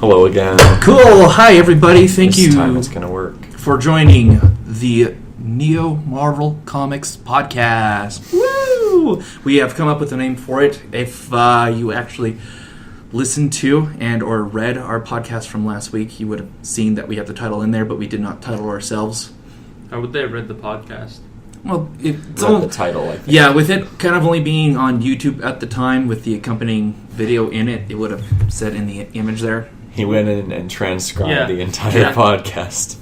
Hello again. Cool. Hi, everybody. Thank This you time it's gonna work. for joining the Neo Marvel Comics podcast. Woo! We have come up with a name for it. If you actually listened to and or read our podcast from last week, you would have seen that we have the title in there, but we did not title ourselves. How would they have read the podcast? Well, it's Read the title, I think. Yeah, with it kind of only being on YouTube at the time with the accompanying video in it, it would have said in the image there. He went in and transcribed the entire Yeah. podcast.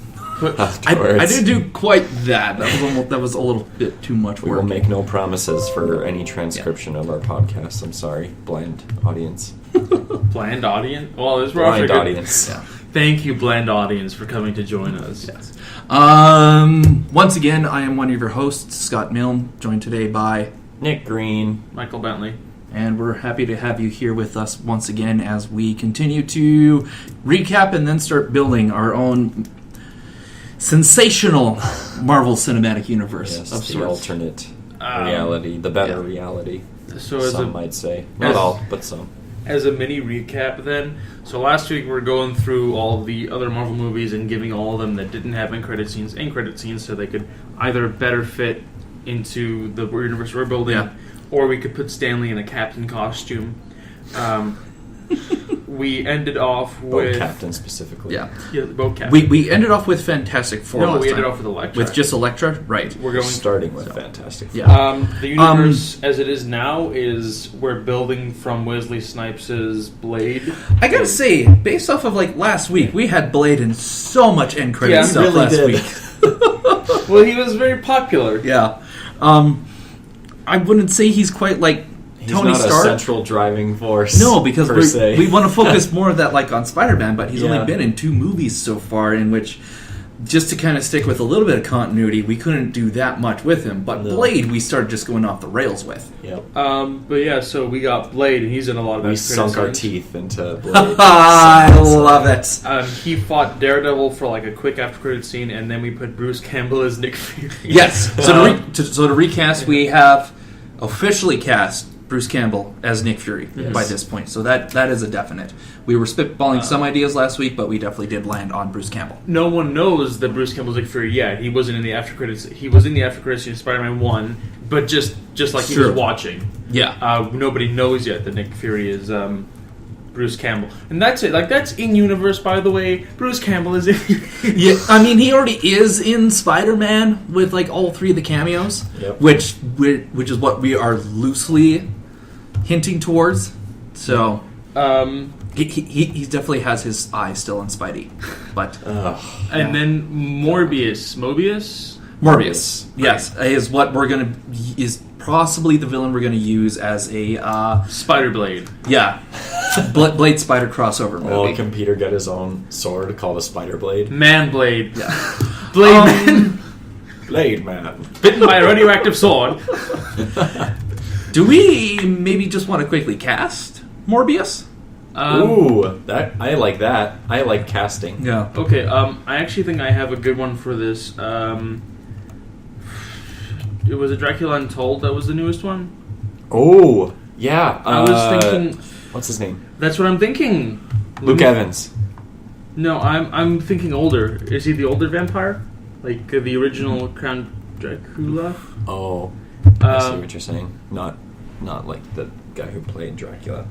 I didn't do quite that. That was a little bit too much We work. will make no promises for any transcription of our podcast. I'm sorry, blind audience. Bland audience? Well, this we're Blind good. audience. Yeah. Thank you, bland audience, for coming to join us. Yes. Once again, I am one of your hosts, Scott Milne, joined today by... Nick Green. Michael Bentley. And we're happy to have you here with us once again as we continue to recap and then start building our own sensational Marvel Cinematic Universe Yes, of the sorts. alternate reality, the better reality. So as Some a might say. Not all, but some. as a mini recap then, so last week we were going through all the other Marvel movies and giving all of them that didn't have end credit scenes so they could either better fit into the universe we're building, Yeah. or we could put Stanley in a captain costume. We ended off Boat with... captain specifically. Yeah. Yeah, the boat captain. We ended off with Fantastic Four No, last we ended time. off with Elektra. With just Elektra? Right. We're going... Starting with Fantastic Four. Yeah. The universe as it is now is we're building from Wesley Snipes' Blade. I gotta say, based off of like last week, we had Blade in so much end credit Yeah, stuff really last did. week. Well, he was very popular. Yeah. I wouldn't say he's quite like He's Tony not Stark. a central driving force. No, because per se. we want to focus more of that like on Spider-Man, but he's Yeah. only been in 2 movies so far, in which, just to kind of stick with a little bit of continuity, we couldn't do that much with him. But No. Blade, we started just going off the rails with. Yep. But yeah, so we got Blade, and he's in a lot of We end credit sunk our scenes. teeth into Blade. I love it. He fought Daredevil for like a quick after credit scene, and then we put Bruce Campbell as Nick Fury. Yes. So to recast, we have officially cast Bruce Campbell as Nick Fury by this point. So that is a definite. We were spitballing some ideas last week, but we definitely did land on Bruce Campbell. No one knows that Bruce Campbell's Nick Fury yet. He wasn't in the after credits. He was in the after credits in Spider-Man 1, but just like he Sure. was watching. Yeah. Nobody knows yet that Nick Fury is Bruce Campbell, and that's it. Like that's in universe, by the way. Bruce Campbell is in. Yeah, I mean, he already is in Spider-Man with like all 3 of the cameos, Yep. which is what we are loosely hinting towards. So he definitely has his eye still on Spidey, but And then Morbius. Morbius, yes, is what we're gonna is possibly the villain we're gonna use as a Spider Blade. Blade Spider crossover movie. Oh, can Peter get his own sword called a Spider Blade? Man Blade. Yeah. Blade Man. Blade Man. Bitten by a radioactive sword. Do we maybe just want to quickly cast Morbius? Ooh, I like that. I like casting. Yeah. Okay, I actually think I have a good one for this. It was a Dracula Untold that was the newest one. Oh, yeah. I was thinking... What's his name? That's what I'm thinking. Luke Evans. No, I'm thinking older. Is he the older vampire? Like the original Count Dracula? Oh, I see what you're saying. Not like the guy who played Dracula.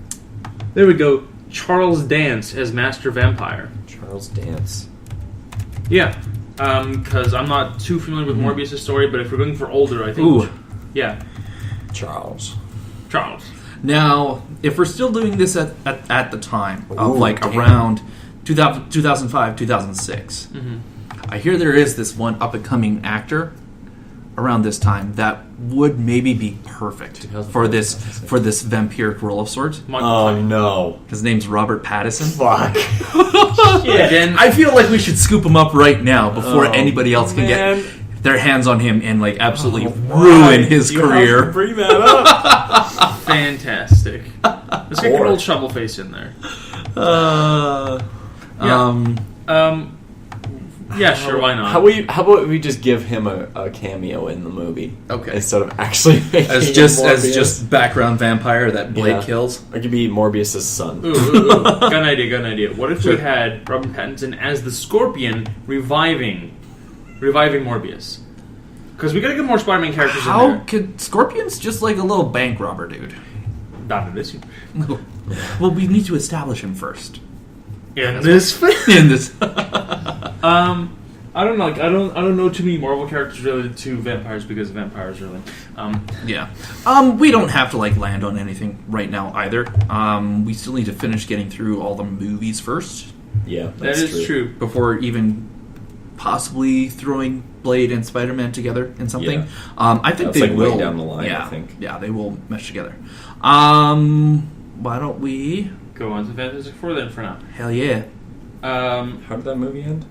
There we go. Charles Dance as Master Vampire. Charles Dance. Yeah. Because I'm not too familiar with Morbius' story, but if we're going for older, I think... Ooh. Yeah. Charles. Now, if we're still doing this at the time of Ooh, like damn. around 2005, 2006, I hear there is this one up-and-coming actor around this time that would maybe be perfect for this vampiric role of sorts. Oh no. His name's Robert Pattinson. Fuck. Again, I feel like we should scoop him up right now before anybody else can man. get their hands on him and like absolutely ruin his You career. have to bring that up. fantastic. Let's get good old Shovelface in there. Yeah, sure, why not? How about we just give him a cameo in the movie? Okay. Instead of actually making As him just Morbius. background vampire that Blade kills. Or it could be Morbius' son. Ooh. Got an idea. What if we had Robert Pattinson as the Scorpion reviving Morbius? Because we gotta get more Spider-Man characters in How there. could Scorpion's just like a little bank robber dude? Not in this. Well, we need to establish him first. In this film. In this. I don't know. Like, I don't know too many Marvel characters related to vampires because vampires really. Yeah. We don't have to land on anything right now either. We still need to finish getting through all the movies first Yeah, That is true. before even possibly throwing Blade and Spider-Man together in something. Yeah. I think That's they way will. down the line, yeah, I think. Yeah, they will mesh together. Why don't we? Go on to Fantastic Four then for now. Hell yeah. How did that movie end?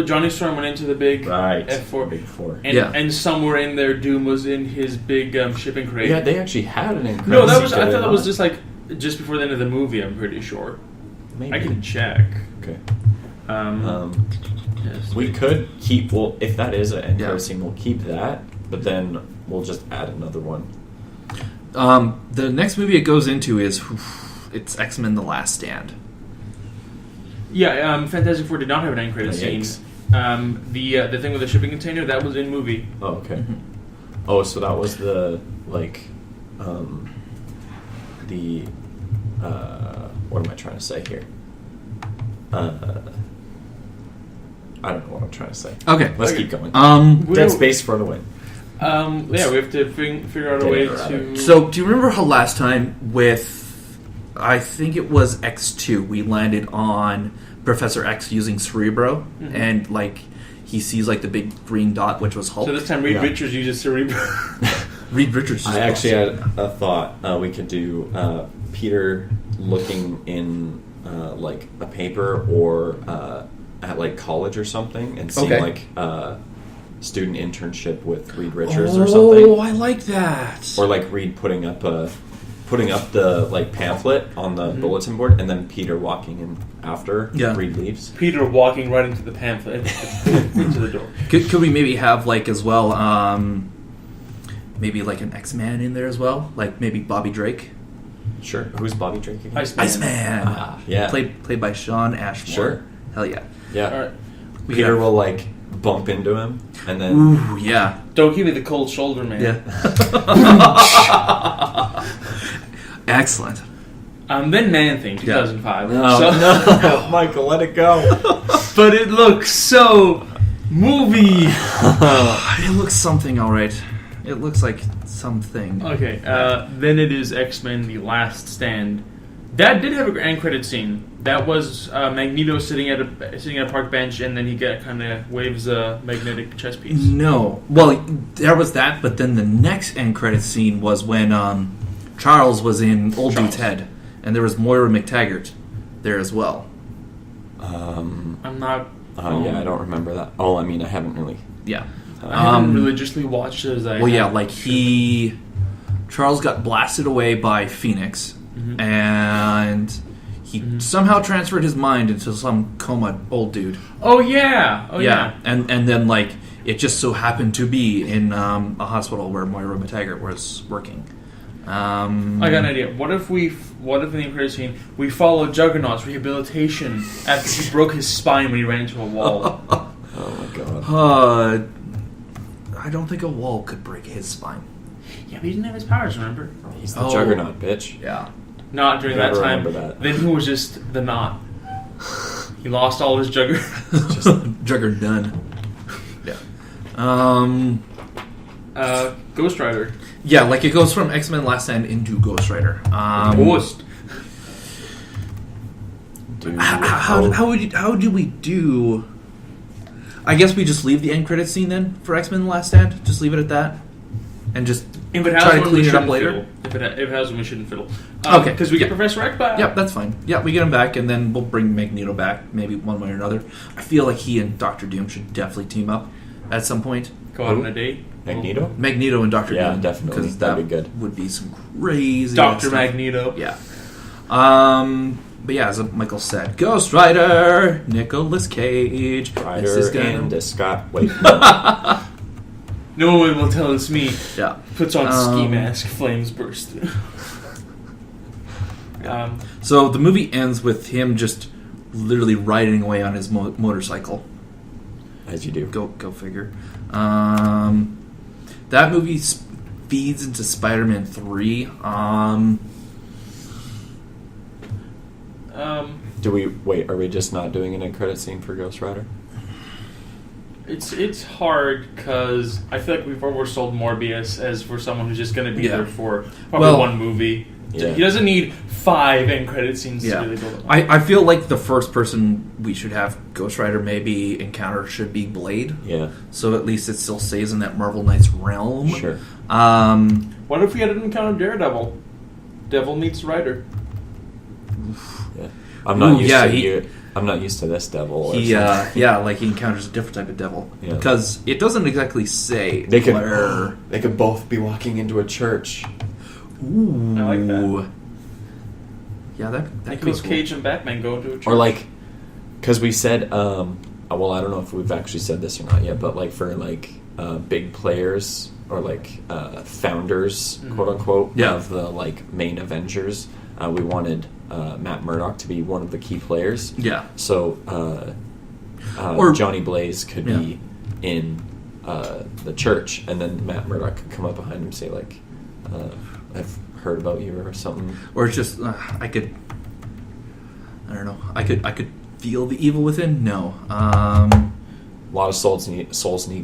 Johnny Storm went into the big Right. F4. Big Four. And somewhere in there, Doom was in his big shipping crate. Yeah, they actually had an incredible. No, I thought that was just before the end of the movie. I'm pretty sure. Maybe. I can check. Okay. Yes, We could keep. Well, if that is an end Yeah. credit scene, we'll keep that. But then we'll just add another one. The next movie it goes into is it's X-Men: The Last Stand. Yeah, Fantastic Four did not have an end credit scene. Yikes. The thing with the shipping container that was in movie. Oh, okay. Mhm. Oh, so that was the what am I trying to say here? I don't know what I'm trying to say. Okay. Let's keep going. We Dead don't- Space for the win. Yeah, we have to figure out a way to. So, do you remember how last time with, I think it was X2, we landed on Professor X using Cerebro, Mhm. and he sees the big green dot, which was Hulk. So this time Reed Yeah. Richards uses Cerebro. Reed Richards. I actually had a thought. We could do Peter looking in a paper or at college or something and seeing Okay. student internship with Reed Richards or something. Oh, I like that. Or Reed putting up the pamphlet on the Mhm. bulletin board, and then Peter walking in after Yeah. Reed leaves. Peter walking right into the pamphlet into the door. Could we maybe have as well, maybe an X-Man in there as well, maybe Bobby Drake, Sure. Who's Bobby Drake again? Iceman, Yeah. played by Sean Ashmore. Sure. Hell yeah. Yeah. All right. We Peter got- will bump into him, and then Ooh, yeah. Don't give me the cold shoulder, man. Yeah. Excellent. Then Man Thing, 2005. no, So- no, Michael, let it go. But it looks so movie. It looks something, all right. It looks like something. Okay, then it is X-Men: The Last Stand. That did have a end credit scene. That was Magneto sitting at a park bench, and then he kind of waves a magnetic chess piece. No. Well, there was that, but then the next end credit scene was when Charles was in Old Dude's head, and there was Moira McTaggart there as well. I'm not. Yeah, I don't remember that. Oh, I mean, I haven't really. Yeah. I haven't religiously watched it as I. Well, yeah, have. Charles got blasted away by Phoenix, Mhm. and he somehow transferred his mind into some coma old dude. Oh yeah. Oh yeah. And then it just so happened to be in a hospital where Moira McTaggart was working. I got an idea. What if in the credit scene we follow Juggernaut's rehabilitation after he broke his spine when he ran into a wall? Oh my god. I don't think a wall could break his spine. Yeah, but he didn't have his powers. Remember? He's the Juggernaut, bitch. Yeah. Not during that Gotta time. remember that. Then he was just the knot. He lost all his Juggernaut. Jugger done. Yeah. Ghost Rider. Yeah, it goes from X-Men Last Stand into Ghost Rider. Ghost. Dude, How do we do? I guess we just leave the end credit scene then for X-Men Last Stand. Just leave it at that, and just If it has try to one, clean we it up shouldn't later. fiddle. If it has one, we shouldn't fiddle. Okay. Because we get Yeah. Professor X back. Yep, that's fine. Yeah, we get him back, and then we'll bring Magneto back, maybe one way or another. I feel like he and Doctor Doom should definitely team up at some point. Go out on a date. Magneto? Magneto and Doctor Yeah, Doom, definitely. because That'd that be good. would be some crazy Dr. stuff. Magneto. Yeah. But yeah, as Michael said, Ghost Rider, Nicolas Cage. Rider and Scott. Wait. No one will tell it's me. Yeah. Puts on ski mask, flames burst through. So the movie ends with him just literally riding away on his motorcycle. As you do. Go figure. That movie feeds into Spider-Man 3. Are we just not doing an end credit scene for Ghost Rider? It's hard because I feel like we've oversold Morbius as for someone who's just going to be there for probably one movie. Yeah. He doesn't need 5 end credit scenes to really build it. I feel like the first person we should have Ghost Rider maybe encounter should be Blade. Yeah. So at least it still stays in that Marvel Knights realm. Sure. What if we had an encounter Daredevil? Devil meets Rider. Yeah. I'm not used to this devil. Or he encounters a different type of devil. Because it doesn't exactly say they where. They could both be walking into a church. Ooh. I like that. Yeah, that could be Nicolas cool. Cage and Batman go to a church. Or like, because we said, well, I don't know if we've actually said this or not yet, but like for like big players or like founders, quote unquote, of the like main Avengers, we wanted Matt Murdock to be one of the key players. Yeah. So or Johnny Blaze could be in the church, and then Matt Murdock could come up behind him and say like, I've heard about you or something. Or it's just I don't know. I could feel the evil within. No. A lot of souls need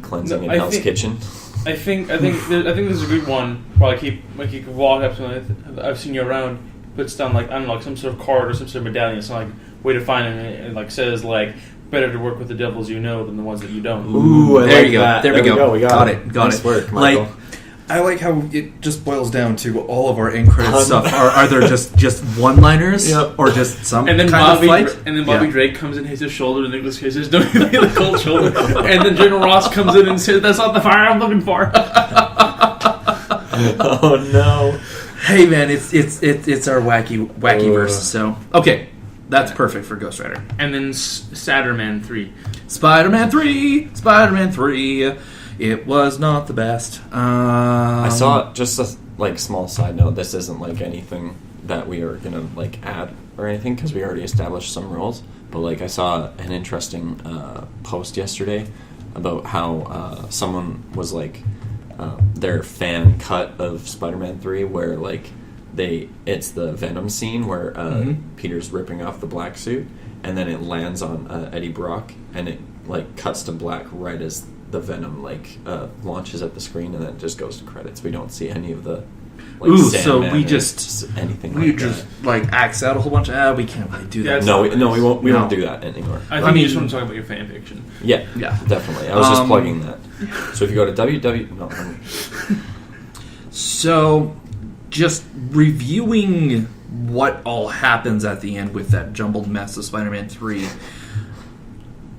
cleansing in Hell's Kitchen. I think there's a good one where you could walk up to him. I've seen you around. Puts down like I don't know, like some sort of card or some sort of medallion. It's like way to find him. And like says like better to work with the devils you know than the ones that you don't. Ooh, there you go. There we go. We got it. Nice work, Michael. Like, I like how it just boils down to all of our end credit stuff. Are there just one-liners or just some and then kind of fight? And then Bobby Drake comes in, hits his shoulder, and Nicolas Cage says, "Don't hit me in the cold shoulder." And then General Ross comes in and says, "That's not the fire I'm looking for." Oh no! Hey man, it's our wacky verse. So okay, that's perfect for Ghost Rider. And then Spider-Man 3. Spider-Man 3. It was not the best. I saw just a small side note. This isn't like anything that we are gonna like add or anything because we already established some rules. But like I saw an interesting post yesterday about how someone was like their fan cut of Spider-Man 3 where like it's the Venom scene where Peter's ripping off the black suit and then it lands on Eddie Brock and it like cuts to black right as the Venom launches at the screen and then it just goes to credits. We don't see any of the so we just anything we just axe out a whole bunch of we can't really do that. No, we won't. We won't do that anymore. I mean, you just want to talk about your fan fiction. Yeah, definitely. I was just plugging that. So if you go to www. So, just reviewing what all happens at the end with that jumbled mess of Spider-Man 3.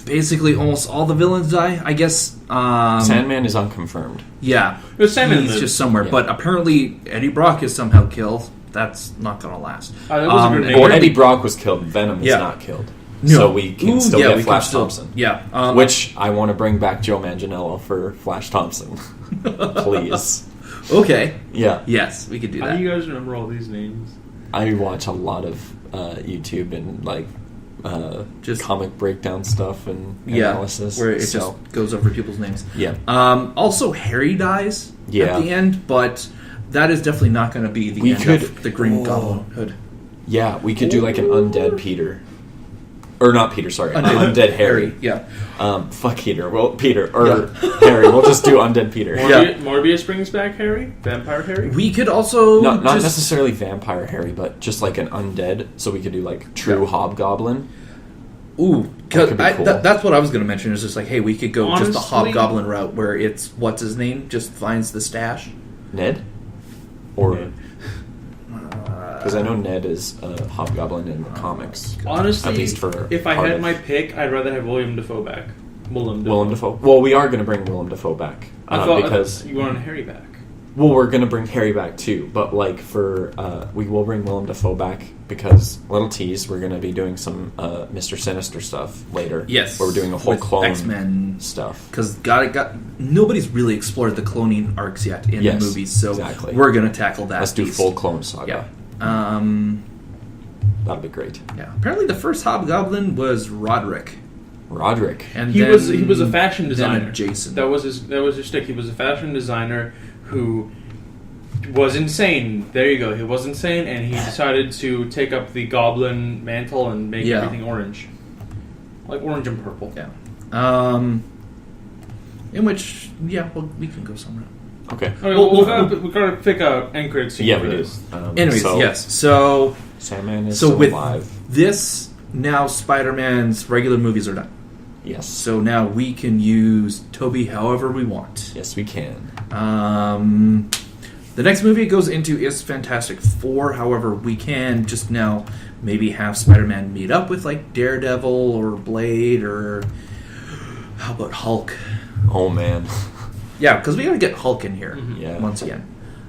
Basically, almost all the villains die, I guess. Sandman is unconfirmed. Yeah. Sandman he's just somewhere. Yeah. But apparently, Eddie Brock is somehow killed. That's not going to last. Or Eddie Brock was killed. Venom is not killed. No. So we can still get Flash Thompson. Yeah. Which I want to bring back Joe Manganiello for Flash Thompson. Please. Okay. Yeah. Yes, we could do that. How do you guys remember all these names? I watch a lot of YouTube and just comic breakdown stuff and analysis. Where it just goes over people's names. Yeah. Also, Harry dies at the end, but that is definitely not going to be the end of the Green Goblin Hood. Yeah, we could do like an undead Peter. Or not Peter, sorry. Undead Harry. Yeah. Fuck Peter. Well, Peter. Or Harry. We'll just do undead Peter. Morbius brings back Harry? Vampire Harry? We could also... Not necessarily Vampire Harry, but just like an undead. So we could do like true Hobgoblin. Ooh. Cause that's what I was going to mention. Is just like, hey, we could go just the Hobgoblin route where it's, what's his name? Just finds the stash. Ned? Or... Because I know Ned is a Hobgoblin in the comics. Honestly, at least for if I had my pick, I'd rather have Willem Dafoe back. Willem Dafoe. Well, we are going to bring Willem Dafoe back. I thought you wanted Harry back. Well, we're gonna bring Harry back too, but like for we will bring Willem Dafoe back because little tease, we're gonna be doing some Mr. Sinister stuff later. Yes, where we're doing a whole with clone X-Men stuff. Because nobody's really explored the cloning arcs yet in the movies, so exactly. we're gonna tackle that. Let's do full clone saga. Yeah. That'd be great. Yeah. Apparently, the first Hobgoblin was Roderick. And he was a fashion designer. Jason. That was his shtick. He was a fashion designer who was insane. There you go. He was insane, and he decided to take up the goblin mantle and make everything orange, like orange and purple. Yeah. In which, we can go somewhere. Okay. We've got to pick a end credit scene. Yeah, for we do. this. Anyways, yes. So Sandman is still with alive. this, now Spider-Man's regular movies are done. Yes. So now we can use Toby however we want. Yes, we can. The next movie it goes into is Fantastic Four. However, we can just now maybe have Spider-Man meet up with like Daredevil or Blade or how about Hulk? Oh man. Yeah, because we got to get Hulk in here once again.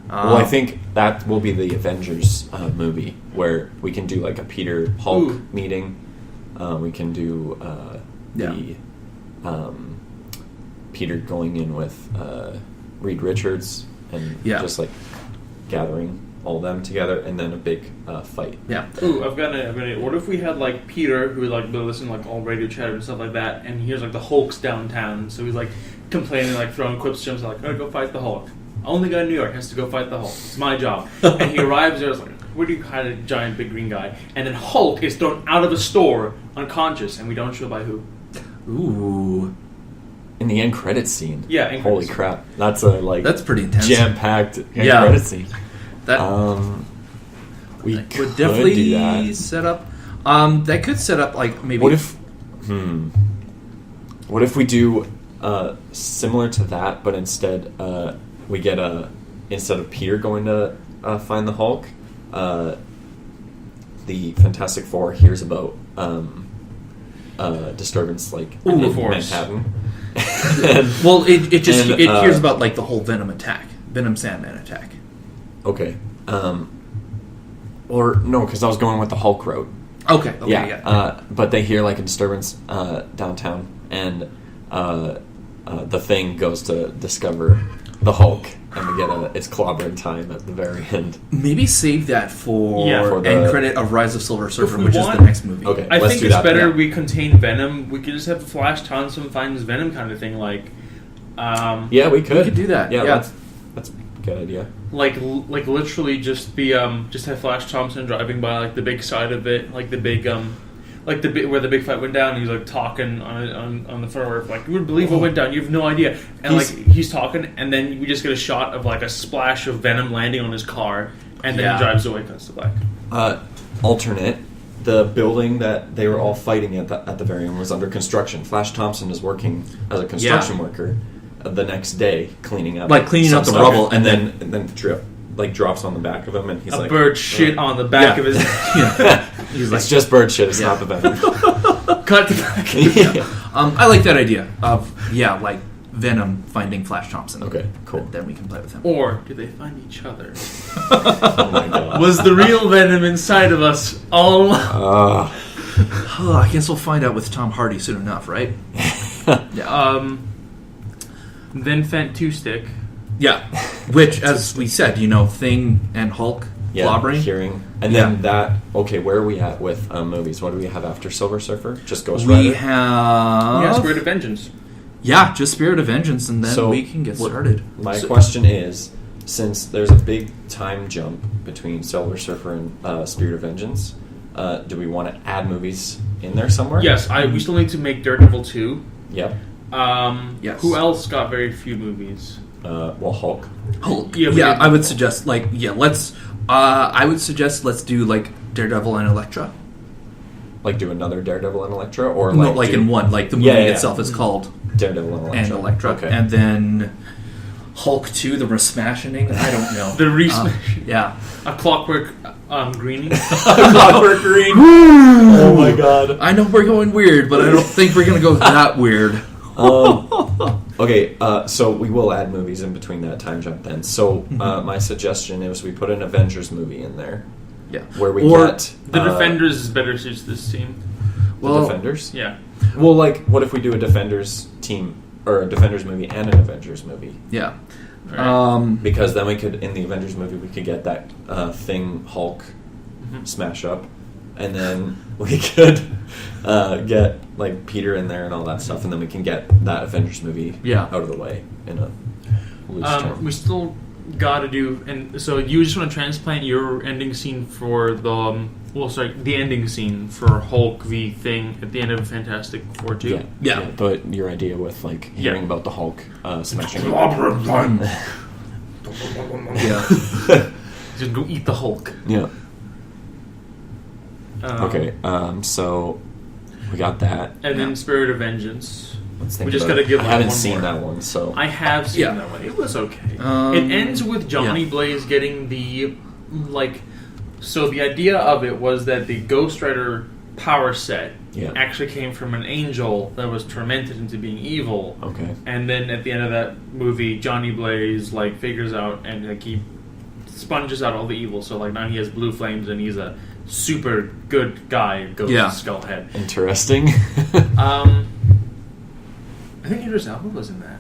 Well, I think that will be the Avengers movie where we can do like a Peter Hulk meeting. We can do the Peter going in with Reed Richards and just like gathering all them together and then a big fight. Yeah. Ooh, I've got an what if we had like Peter who like listen to like all radio chatter and stuff like that, and he hears like the Hulk's downtown, so he's like complaining, like throwing quips to him, like, "Gotta go fight the Hulk. Only guy in New York has to go fight the Hulk. It's my job." And he arrives there, it's like, "Where do you hide a giant big green guy?" And then Hulk is thrown out of a store unconscious, and we don't show by who. Ooh. In the end credits scene. Yeah. End Holy credits. crap! That's pretty intense. Jam-packed end credits scene. That we would could definitely do that. set up. That could set up like maybe. What if we do similar to that, but instead we get instead of Peter going to find the Hulk, the Fantastic Four hears about disturbance like in Manhattan. Well, it hears about like the whole Venom Sandman attack. Okay. Or no, because I was going with the Hulk route. Okay. Yeah. But they hear like a disturbance downtown, and the Thing goes to discover the Hulk, and we get it's clobbering time at the very end. Maybe save that for the end credit of Rise of Silver Surfer, which is the next movie. Okay, I let's think do it's that. better we contain Venom. We could just have Flash Thompson finds Venom kind of thing, like. Yeah, we could. We could do that. Yeah. That's a good idea. Like literally just be just have Flash Thompson driving by like the big side of it, like the big like the bit where the big fight went down. And he's like talking on the front where like you wouldn't believe what went down. You have no idea. And he's talking, and then we just get a shot of like a splash of Venom landing on his car, and then he drives away. Cuts to black. Alternate. The building that they were all fighting at the very end was under construction. Flash Thompson is working as a construction worker the next day, cleaning up up the stuff, rubble, and then drops on the back of him, and he's a like bird shit on the back of his. He's it's just bird shit. It's not the Venom. Cut to black. I like that idea of like Venom finding Flash Thompson. Okay, cool. Then we can play with him. Or do they find each other? Oh my god! Was the real Venom inside of us all along? I guess we'll find out with Tom Hardy soon enough, right? Then Fent Two Stick. Yeah, which, as we said, Thing and Hulk slobbering. Hearing. And then that, okay, where are we at with movies? What do we have after Silver Surfer? Just Ghost Rider? We have... Spirit of Vengeance. Yeah, just Spirit of Vengeance, and then we can get started. My question is, since there's a big time jump between Silver Surfer and Spirit of Vengeance, do we want to add movies in there somewhere? Yes, we still need to make Daredevil 2. Yep. Yes. Who else got very few movies? Hulk. Hulk. Yeah, I would suggest, let's... I would suggest let's do, Daredevil and Elektra. Do another Daredevil and Elektra? Or No, in one. The movie itself is called Daredevil and Elektra. Okay. And then Hulk 2, the Resmashing. I don't know. The Resmashing. Yeah. A Clockwork Greening. Clockwork Green. Oh my god. I know we're going weird, but I don't think we're going to go that weird. Okay, so we will add movies in between that time jump then. So my suggestion is we put an Avengers movie in there. Yeah. Where we Or get... The Defenders is better suits this team. The Defenders? Yeah. Well, like, what if we do a Defenders team, or a Defenders movie and an Avengers movie? Yeah. Right. Because then we could, in the Avengers movie, we could get that Thing Hulk smash up, and then we could get like Peter in there and all that stuff, and then we can get that Avengers movie out of the way in a loose term. We still got to do, and so you just want to transplant your ending scene for the the ending scene for Hulk v Thing at the end of Fantastic Four 2. Yeah. But your idea with like hearing about the Hulk smashing. Yeah. Just go eat the Hulk. Yeah. Okay. So we got that. And then Spirit of Vengeance. Let's think We just about got to it. give. I like, haven't one seen more. that one, so I have seen that one. It was okay. It ends with Johnny Blaze getting the So the idea of it was that the Ghost Rider power set actually came from an angel that was tormented into being evil. Okay. And then at the end of that movie, Johnny Blaze figures out and he sponges out all the evil. So now he has blue flames and he's a super good guy. Ghost Skullhead. Interesting. I think Idris Elba was in that.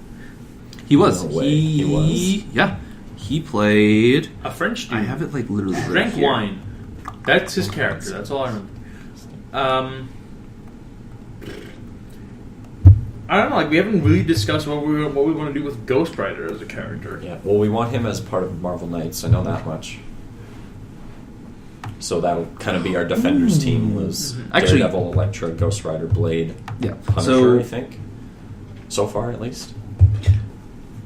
He was. No way. He was. Yeah. He played... A French dude. I have it literally right Drank here. wine. That's his character. That's all I remember. I don't know. We haven't really discussed what we want to do with Ghost Rider as a character. Yeah. Well, we want him as part of Marvel Knights. I know that much. So that'll kind of be our Defenders team. Was Actually- Daredevil, Elektra, Ghost Rider, Blade, Yeah. Punisher. I think. So far, at least.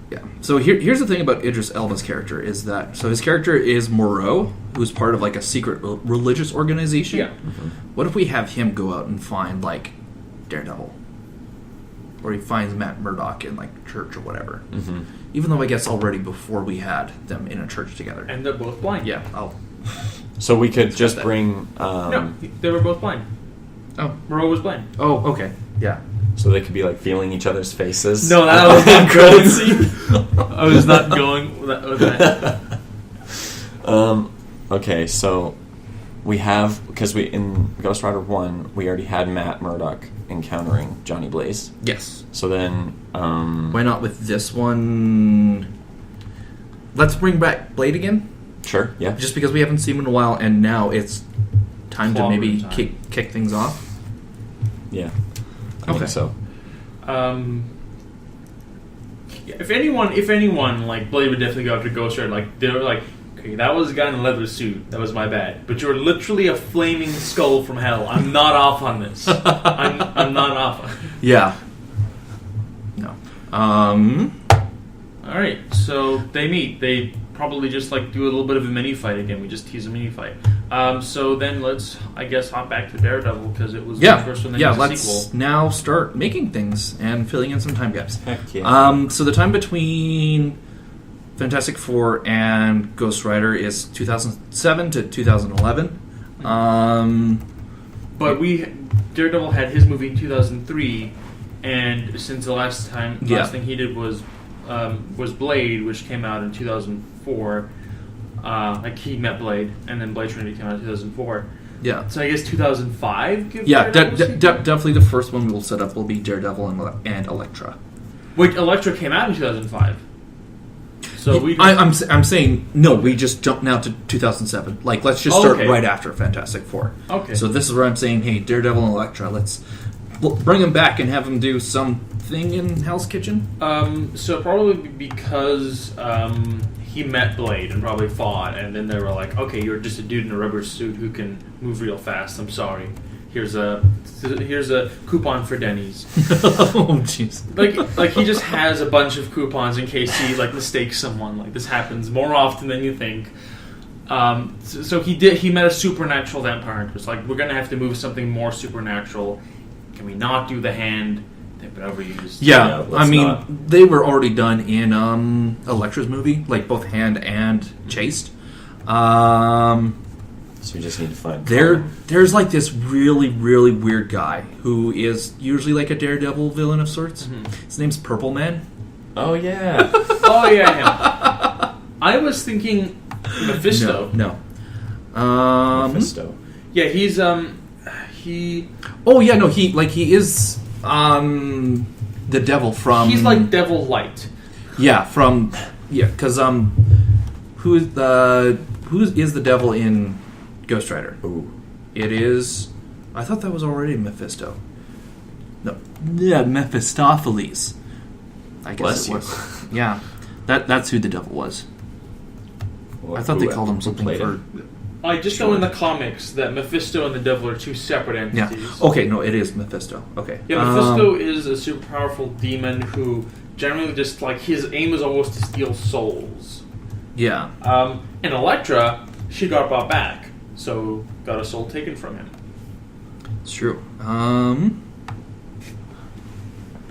Yeah. So here's the thing about Idris Elba's character is that his character is Moreau, who's part of a secret religious organization. Yeah. What if we have him go out and find Daredevil, or he finds Matt Murdock in church or whatever? Mm-hmm. Even though I guess already before we had them in a church together. And they're both blind. Yeah. So we could just that. bring. No, they were both blind. Oh. Moreau was blind. Oh. Okay. Yeah. So they could be feeling each other's faces. No, that was not going. I was not going with that. Okay, so we have because in Ghost Rider 1 we already had Matt Murdock encountering Johnny Blaze. Yes. So then why not with this one? Let's bring back Blade again. Sure. Yeah. Just because we haven't seen him in a while, and now it's time to maybe Clobber kick things off. Yeah. I think so. If anyone, Blade would definitely go after Ghost Rider. They were okay, that was a guy in a leather suit. That was my bad. But you're literally a flaming skull from hell. I'm not off on this. I'm not off. Yeah. No. All right. So they meet. They probably just do a little bit of a mini fight again. We just tease a mini fight. So then let's, I guess, hop back to Daredevil because it was the first one. That was a let's sequel. now start making things and filling in some time gaps. Heck yeah. So the time between Fantastic Four and Ghost Rider is 2007 to 2011. But Daredevil had his movie in 2003, and since the last thing he did was Blade, which came out in 2004. He met Blade, and then Blade Trinity came out in 2004. Yeah. So I guess 2005. Yeah, definitely the first one we'll set up will be Daredevil and Elektra. Wait, Elektra came out in 2005. So I'm saying no. We just jump now to 2007. Let's just start right after Fantastic Four. Okay. So this is where I'm saying, hey, Daredevil and Elektra, let's bring them back and have them do something in Hell's Kitchen. So probably because he met Blade and probably fought, and then they were like, okay, you're just a dude in a rubber suit who can move real fast. I'm sorry. Here's a coupon for Denny's. Oh, jeez. He just has a bunch of coupons in case he mistakes someone. This happens more often than you think. So he met a supernatural vampire and was we're gonna have to move something more supernatural. Can we not do the hand? They've been overused. Yeah, I mean, they were already done in Elektra's movie, both hand and chased. So we just need to find. There's this really, really weird guy who is usually a Daredevil villain of sorts. Mm-hmm. His name's Purple Man. Oh yeah. Oh yeah, him. I was thinking Mephisto. No. Mephisto. Yeah, he's he. Oh yeah, no, he is the devil from. He's like Devil Light. Yeah, because who is the devil in Ghost Rider? Ooh. It is. I thought that was already Mephisto. No, yeah, Mephistopheles. I guess Bless it you. was. Yeah, that's who the devil was. I thought they called him something for. I just know in the comics that Mephisto and the devil are two separate Yeah. entities. Okay, no, it is Mephisto. Okay. Yeah, Mephisto is a super powerful demon who generally just like his aim is always to steal souls. Yeah. And Elektra, she got brought back, so got a soul taken from him. It's true.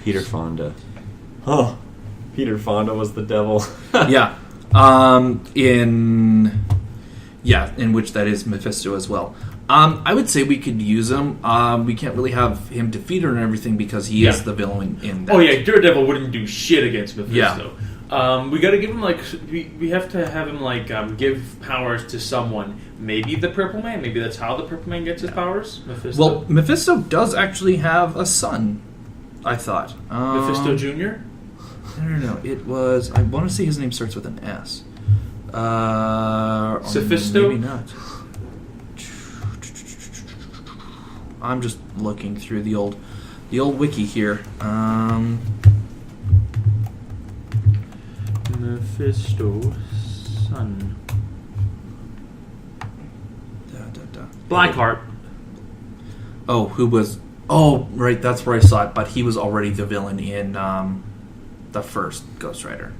Peter Fonda. Oh, Peter Fonda was the devil. Yeah. In which that is Mephisto as well. I would say we could use him. We can't really have him defeat her and everything because he is the villain in that. Oh yeah, Daredevil wouldn't do shit against Mephisto. Yeah. We got to give him we have to have him give powers to someone. Maybe the Purple Man. Maybe that's how the Purple Man gets his powers. Mephisto. Well, Mephisto does actually have a son. I thought Mephisto Jr. No. It was. I want to say his name starts with an S. Sophisto? Maybe not. I'm just looking through the old wiki here. Mephisto son. Blackheart. Oh, who was? Oh, right. That's where I saw it. But he was already the villain in the first Ghost Rider.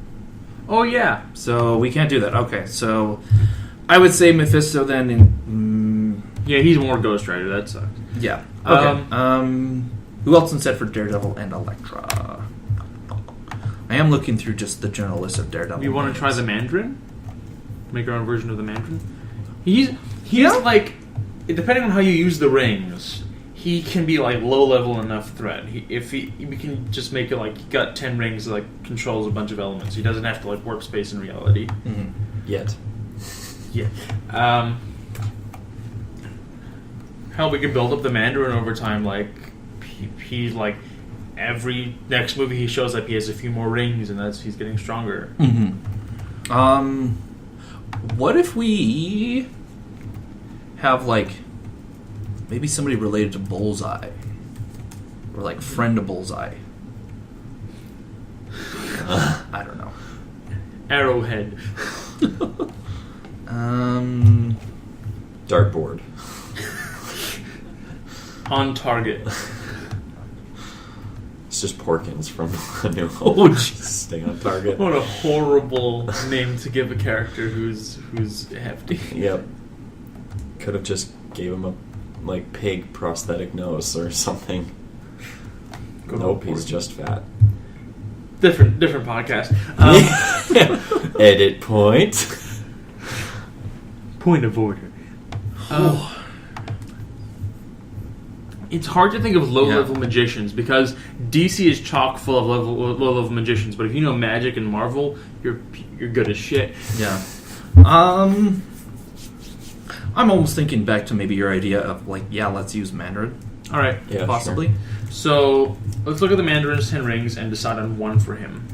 Oh yeah. So we can't do that. Okay, so I would say Mephisto then. Yeah, he's more Ghost Rider. That sucks. Yeah. Okay. Who else instead for Daredevil and Elektra? I am looking through just the general list of Daredevil. You want to try the Mandarin? Make our own version of the Mandarin. He's like, depending on how you use the rings, he can be like low level enough threat. We can just make it like he got 10 rings that like controls a bunch of elements. He doesn't have to like warp space in reality. Mm-hmm. Yet. Yeah. How we could build up the Mandarin over time, like he like every next movie he shows up he has a few more rings and he's getting stronger. Mm-hmm. What if we have like maybe somebody related to Bullseye or like friend of Bullseye? I don't know. Arrowhead. Dartboard. On Target. It's just Porkins from A New Hope. Oh, jeez. Stay on target. What a horrible name to give a character who's hefty. Yep. Could have just gave him a like pig prosthetic nose or something. Nope, he's just fat. Different podcast. Edit point. Point of order. It's hard to think of low-level magicians because DC is chock full of low-level magicians. But if you know magic and Marvel, you're good as shit. Yeah. I'm almost thinking back to maybe your idea of like, let's use Mandarin. All right, yeah, possibly. Sure. So let's look at the Mandarin's 10 rings and decide on one for him.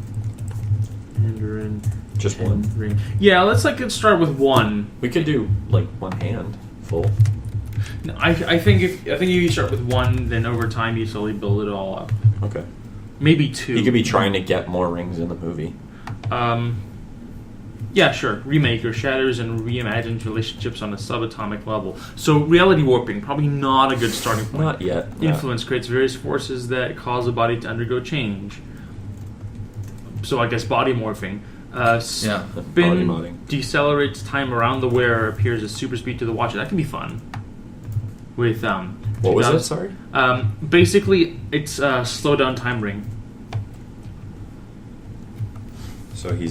Mandarin, just one ring. Yeah, let's start with one. We could do like one hand full. No, I think if you start with one, then over time you slowly build it all up. Okay. Maybe two. He could be trying to get more rings in the movie. Yeah, sure. Remake or shatters and reimagines relationships on a subatomic level. So reality warping, probably not a good starting point. Not yet. Influence creates various forces that cause a body to undergo change. So I guess body morphing. Spin body modding. decelerates time around the wearer, appears as super speed to the watcher. That can be fun. With what was it? Sorry. Basically, it's a slow down time ring. So he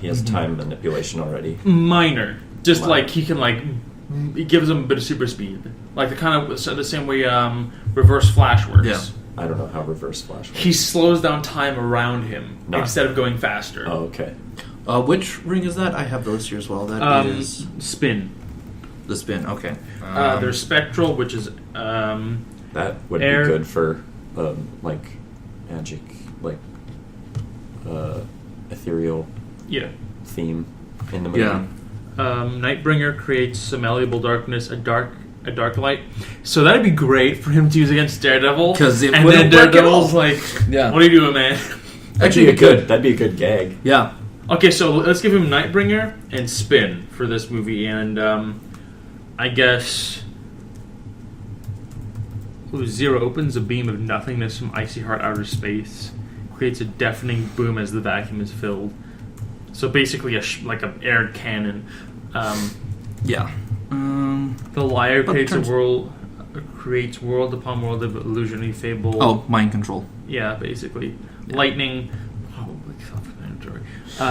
has time manipulation already. Minor, just like he can it gives him a bit of super speed, like the kind of the same way Reverse Flash works. Yeah. I don't know how Reverse Flash works. He slows down time around him instead of going faster. Oh, okay. Which ring is that? I have those here as well. That is spin. the spin. Okay. There's spectral, which is that would air. be good for like magic, like ethereal theme in the movie. Yeah. Nightbringer creates a malleable darkness, a dark light. So that'd be great for him to use against Daredevil. Because it and wouldn't then work at all. Daredevil's like, Yeah. "What are you doing, man?" That'd be a good gag. Yeah. Okay, so let's give him Nightbringer and Spin for this movie, and I guess Zero opens a beam of nothingness from icy hot outer space, creates a deafening boom as the vacuum is filled. So basically, like an air cannon. Yeah. The liar creates world upon world of illusionary fable. Oh, mind control. Yeah, basically. Yeah. Lightning.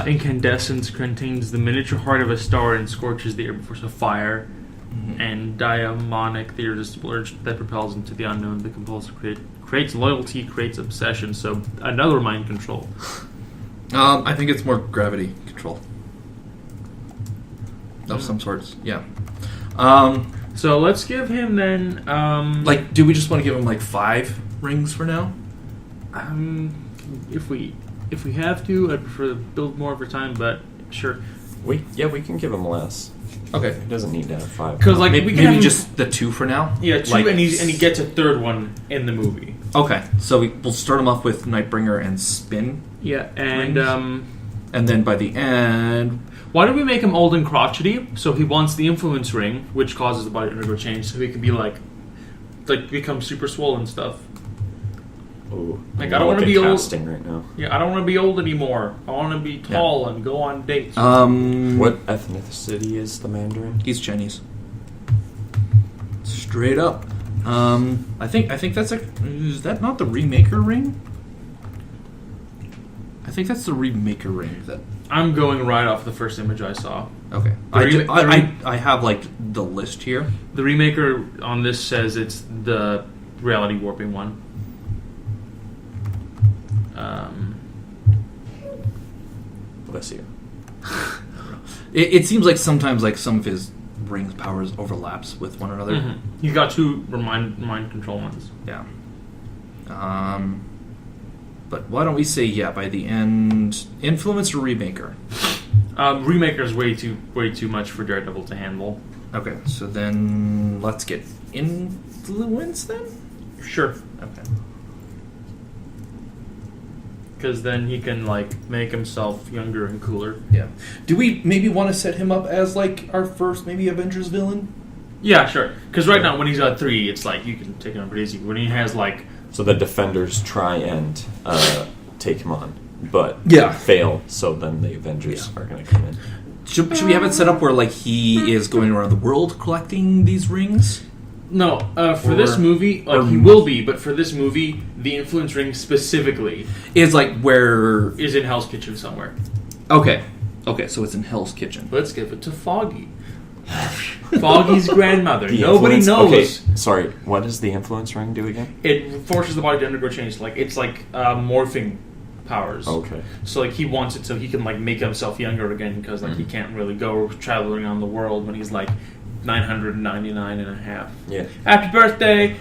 Incandescence contains the miniature heart of a star and scorches the air before a fire. Mm-hmm. And diamonic, the irresistible urge that propels into the unknown. The compulsive creates loyalty, creates obsession. So another mind control. I think it's more gravity control of some sorts. Yeah. So let's give him then. Do we just want to give him like 5 rings for now? If we have to, I'd prefer to build more over time, but sure. We can give him less. Okay. He doesn't need to have 5. Because maybe just the 2 for now. Yeah, 2, and he gets a third one in the movie. Okay, so we'll start him off with Nightbringer and Spin. Yeah, and and then by the end, why don't we make him old and crotchety? So he wants the influence ring, which causes the body to undergo change, so he can be like become super swollen and stuff. Oh, I don't want to be old right now. Yeah, I don't want to be old anymore. I want to be tall and go on dates. What ethnicity is the Mandarin? He's Chinese. Straight up. I think that's is that not the Remaker ring? I think that's the Remaker ring. That I'm going right off the first image I saw. Okay. I have like the list here. The Remaker on this says it's the reality warping one. Bless you. It seems like sometimes like some of his rings powers overlaps with one another. Mm-hmm. He's got 2 mind control ones. Yeah. But why don't we say by the end, influence or Remaker? Remaker's way too much for Daredevil to handle. Okay, so then let's get influence then. Sure. Okay. Because then he can make himself younger and cooler. Yeah. Do we maybe want to set him up as our first maybe Avengers villain? Yeah, sure. Because right now when he's got 3, it's you can take him on pretty easy. When he has so the Defenders try and take him on, but fail. So then the Avengers are going to come in. Should we have it set up where he is going around the world collecting these rings? No, for this movie, he will be, but for this movie, the influence ring specifically is where is in Hell's Kitchen somewhere. Okay, so it's in Hell's Kitchen. Let's give it to Foggy. Foggy's grandmother. Nobody knows. Okay, sorry. What does the influence ring do again? It forces the body to undergo change. It's morphing powers. Okay. So he wants it so he can make himself younger again because he can't really go traveling around the world when he's 999 and a half. Yeah. Happy birthday!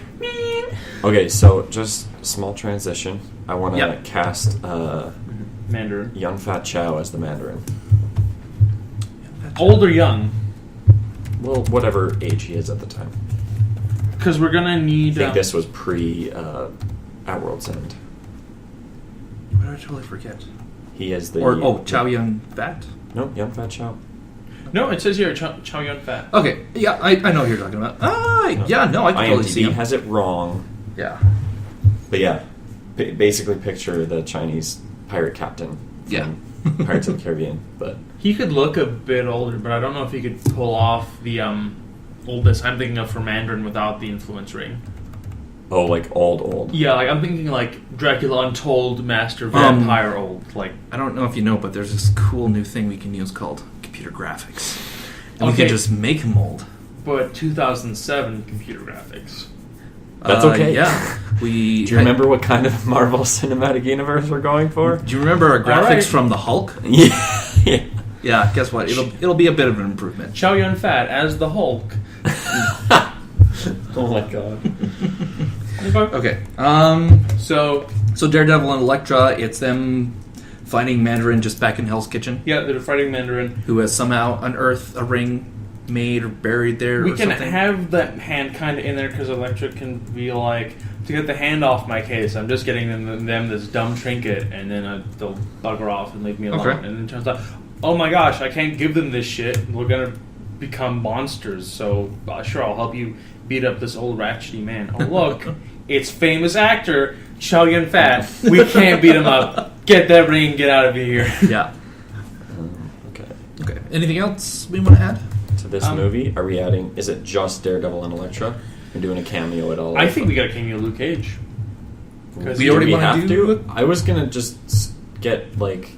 Okay, so just small transition. I want to cast Mandarin. Young Fat Chow as the Mandarin. Old or young? Well, whatever age he is at the time. Because we're gonna need. I think this was pre At World's End. Why did I totally forget? He is the Chow Yun Fat. No, Young Fat Chow. No, it says here Chow Yun Fat. Okay, yeah, I know who you're talking about. I can totally see him. has it wrong. Yeah. But yeah, basically picture the Chinese pirate captain from Pirates of the Caribbean. But he could look a bit older, but I don't know if he could pull off the oldest I'm thinking of for Mandarin without the influence ring. Oh, old. Yeah, I'm thinking Dracula Untold, Master Vampire old. I don't know if you know, but there's this cool new thing we can use called computer graphics. And we can just make him old. But 2007 computer graphics. That's okay. Yeah. Do you remember what kind of Marvel Cinematic Universe we're going for? Do you remember our graphics from the Hulk? Yeah. Yeah, guess what? It'll be a bit of an improvement. Chow Yun-Fat as the Hulk. Oh my god. Okay. So Daredevil and Elektra, it's them finding Mandarin just back in Hell's Kitchen. yeah, they're fighting Mandarin. Who has somehow unearthed a ring made or buried there We or can something. have that hand kind of in there because Elektra can be like, to get the hand off my case, I'm just getting them this dumb trinket, and then they'll bugger off and leave me alone. Okay. And then it turns out, oh my gosh, I can't give them this shit. We're gonna become monsters. So sure, I'll help you beat up this old ratchety man. Oh look, it's famous actor Chow Yun-Fat. We can't beat him up. Get that ring. Get out of here. Yeah. Okay. Anything else we want to add? To this movie, are we adding? Is it just Daredevil and Elektra? We're doing a cameo at all? I think we got a cameo Luke Cage. We already wanna have do- to. I was gonna just get like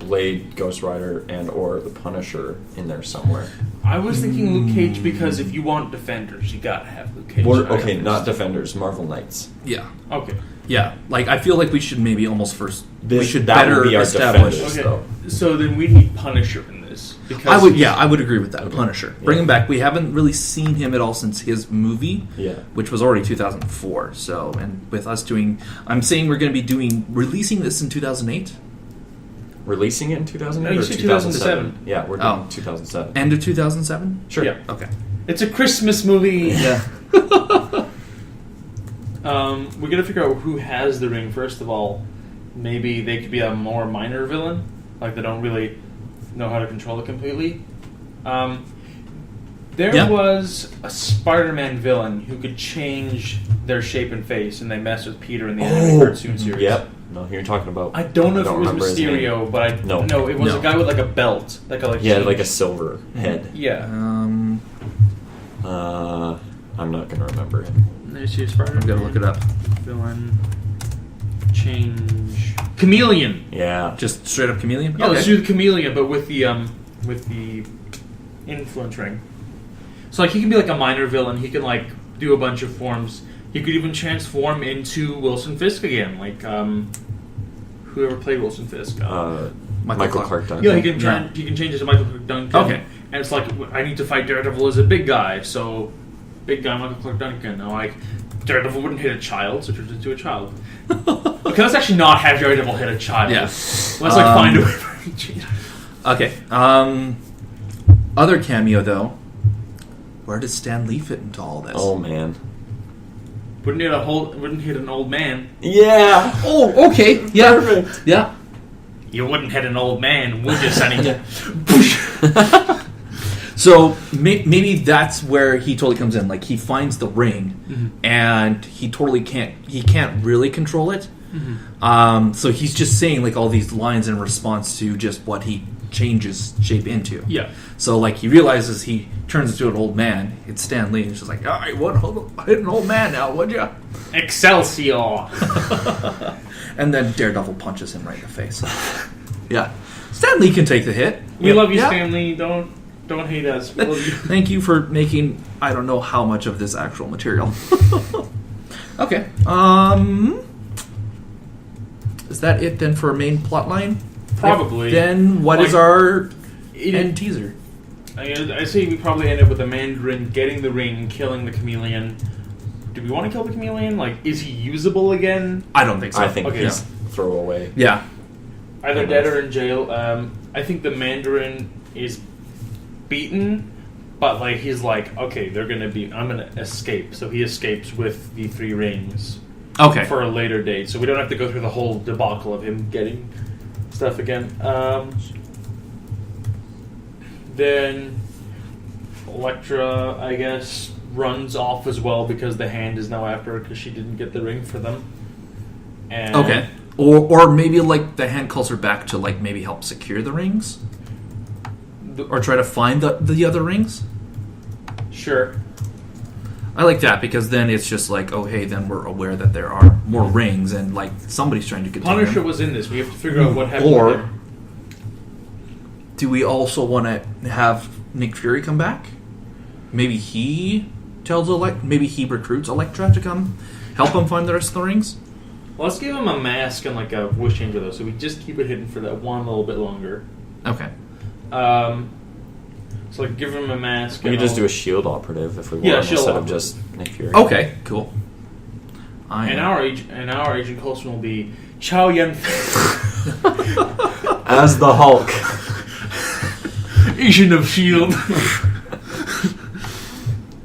Blade, Ghost Rider, and or the Punisher in there somewhere. I was thinking Luke Cage because if you want Defenders, you gotta have Luke Cage. Okay, not Defenders, Marvel Knights. Yeah. Okay. Yeah. Like, I feel like we should maybe almost first... we should that better would be our establish... Defenders, Okay. though. So then we need Punisher in this. Because I would agree with that. Okay. Punisher. Bring Yeah. him back. We haven't really seen him at all since his movie, Yeah. which was already 2004. So, and with us doing... I'm saying we're going to be releasing this in 2008? Releasing it in 2008 No, you or said 2007? Yeah, we're doing Oh. 2007. End of 2007? Sure. Yeah. Okay. It's a Christmas movie. Yeah. We gotta figure out who has the ring first of all. Maybe they could be a more minor villain, like they don't really know how to control it completely. There Yeah. was a Spider-Man villain who could change their shape and face, and they messed with Peter in the anime cartoon series. Yep. No, who you're talking about? I don't know if it remember was his name. Mysterio, but No. it was No. a guy with like a belt, like a Yeah, like a silver head. yeah. I'm not gonna remember him. There's your Spider-Man. I'm going to look it up. Villain change chameleon. Yeah. Just straight up chameleon? Yeah, let's do the chameleon, but with the influence ring. So like he can be like a minor villain. He can like do a bunch of forms. He could even transform into Wilson Fisk again, like whoever played Wilson Fisk. Michael Clark Duncan. Yeah, he can he can change into Michael Clark Duncan. Okay. And it's like I need to fight Daredevil as a big guy, so big guy Michael Clark Duncan. Now like Daredevil wouldn't hit a child, so it turns into a child. Okay, let's actually not have Daredevil hit a child. Yeah. Let's like find a way for him. Okay. Other cameo, though. Where does Stan Lee fit into all this? Oh man. Wouldn't hit an old man. Yeah. Oh, okay. Yeah. Perfect. Yeah. You wouldn't hit an old man, would you, Sonny? So maybe that's where he totally comes in. Like he finds the ring, and he totally can't really control it. So he's just saying like all these lines in response to just what he changes shape into. Yeah. So like he realizes he turns into an old man. It's Stan Lee, and he's just like, all right, hit an old man now, would ya? Excelsior! And then Daredevil punches him right in the face. Yeah, Stan Lee can take the hit. We love you, Yeah. Stanley. Don't hate us. We love you. Thank you for making I don't know how much of this actual material. Okay. Is that it then for a main plot line? Probably. Then what is Like, our end teaser? I say we probably end up with the Mandarin getting the ring, killing the chameleon. Do we want to kill the chameleon? Like, is he usable again? I don't think so. I think Okay. he's throwaway. Yeah. Either dead or in jail. I think the Mandarin is beaten, but like he's like, okay, I'm gonna escape. So he escapes with the 3 rings Okay. for a later date. So we don't have to go through the whole debacle of him getting stuff again. Then Elektra, I guess, runs off as well because the hand is now after her because she didn't get the ring for them. And Okay. Or maybe like the hand calls her back to like maybe help secure the rings, or try to find the other rings. Sure. I like that because then it's just like, oh hey, then we're aware that there are more rings and like somebody's trying to contain Punisher them. was in this. We have to figure out what happened Or- with him. Do we also want to have Nick Fury come back? Maybe he tells maybe he recruits Elektra to come help him find the rest of the rings. Let's give him a mask and like a voice changer though, so we just keep it hidden for that one little bit longer. Okay. So like give him a mask. We could just do a shield operative if we want, instead of just Nick Fury. Okay, cool. And our agent Coulson will be Chow Yun as the Hulk. Agent of S.H.I.E.L.D.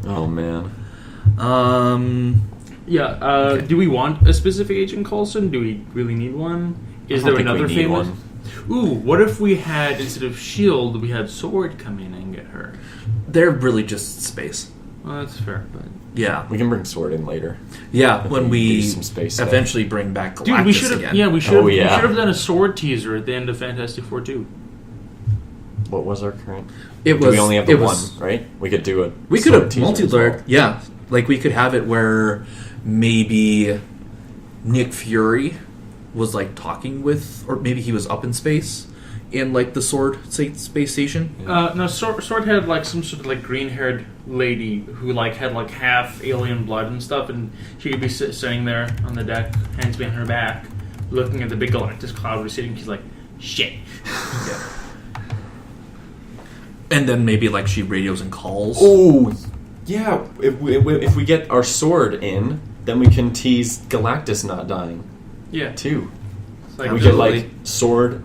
Oh man. Yeah. Okay. Do we want a specific Agent Coulson? Do we really need one? Is there another famous one? Ooh, what if we had, instead of S.H.I.E.L.D., we had Sword come in and get her? They're really just space. Well, that's fair, but... Yeah. We can bring Sword in later. Yeah, when we some space eventually bring back Galactus Dude, we should have, again. yeah, we should have Oh, yeah. done a Sword teaser at the end of Fantastic Four 2. What was our current? It We was. only have it the was, one, right? We could do it. We could have multi-layered. Yeah, like we could have it where maybe Nick Fury was like talking with, or maybe he was up in space in like the Sword space station. No, Sword had like some sort of like green-haired lady who like had like half alien blood and stuff, and she could be sitting there on the deck, hands behind her back, looking at the big Galactus cloud receding. She's like, shit. Yeah. And then maybe like she radios and calls. Oh, yeah. If we get our Sword in, then we can tease Galactus not dying. Yeah. Too. Like, We get like Sword,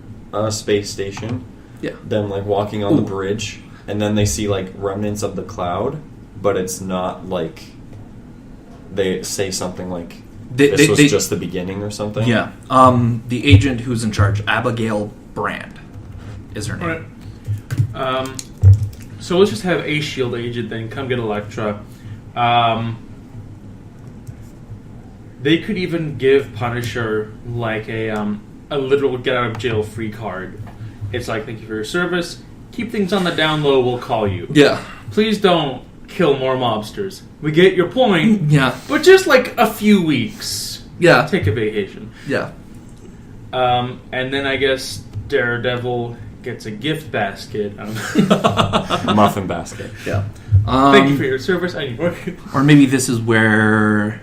space station. Yeah. Them like walking on the bridge, and then they see like remnants of the cloud, but it's not like they say something like this was just the beginning or something. Yeah. The agent who's in charge, Abigail Brand, is her name. All right. So let's just have a S.H.I.E.L.D. agent then come get Elektra. They could even give Punisher like a literal get out of jail free card. It's like, thank you for your service. Keep things on the down low. We'll call you. Yeah. Please don't kill more mobsters. We get your point. Yeah. But just like a few weeks. Yeah. Take a vacation. Yeah. And then I guess Daredevil gets a gift basket. Muffin basket. Yeah. Thank you for your service. I need more. Or maybe this is where...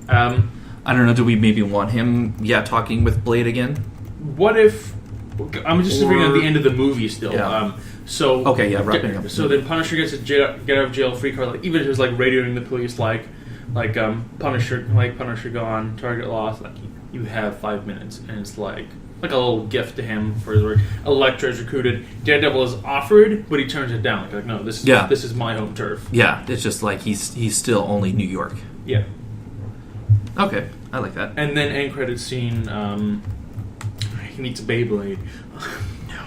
I don't know, do we maybe want him, talking with Blade again? What if... I'm just sitting at the end of the movie still. Yeah. Wrapping up. So then Punisher gets a get out of jail free card. Like, even if it was like radioing the police, like Punisher gone, target lost. Like, you have 5 minutes, and it's like a little gift to him for his work. Elektra is recruited. Daredevil is offered, but he turns it down. Like no, this is my home turf. Yeah, it's just like he's still only New York. Yeah. Okay, I like that. And then end credit scene. He meets Beyblade. No.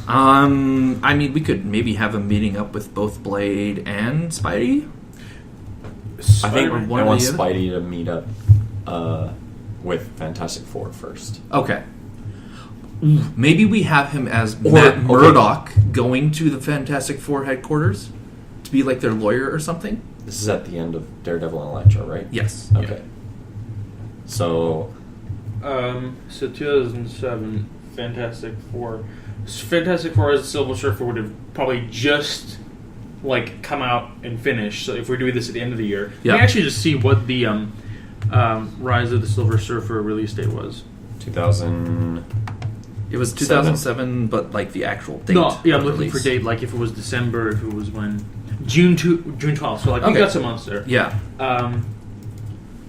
I mean, we could maybe have him meeting up with both Blade and Spidey. I think I one want or the other? Spidey to meet up with Fantastic Four first. Okay. Maybe we have him as Matt Murdock going to the Fantastic Four headquarters to be like their lawyer or something. This is at the end of Daredevil and Elektra, right? Yes. Okay. Yeah. So 2007, Fantastic Four. Fantastic Four as a Silver Surfer would have probably just like come out and finished. So if we're doing this at the end of the year, we can actually just see what the Rise of the Silver Surfer release date was. 2000. It was 2007, but like the actual date. No, yeah, I'm looking release. for date. Like if it was December, if it was when June 12th. So like we got some months there. Yeah.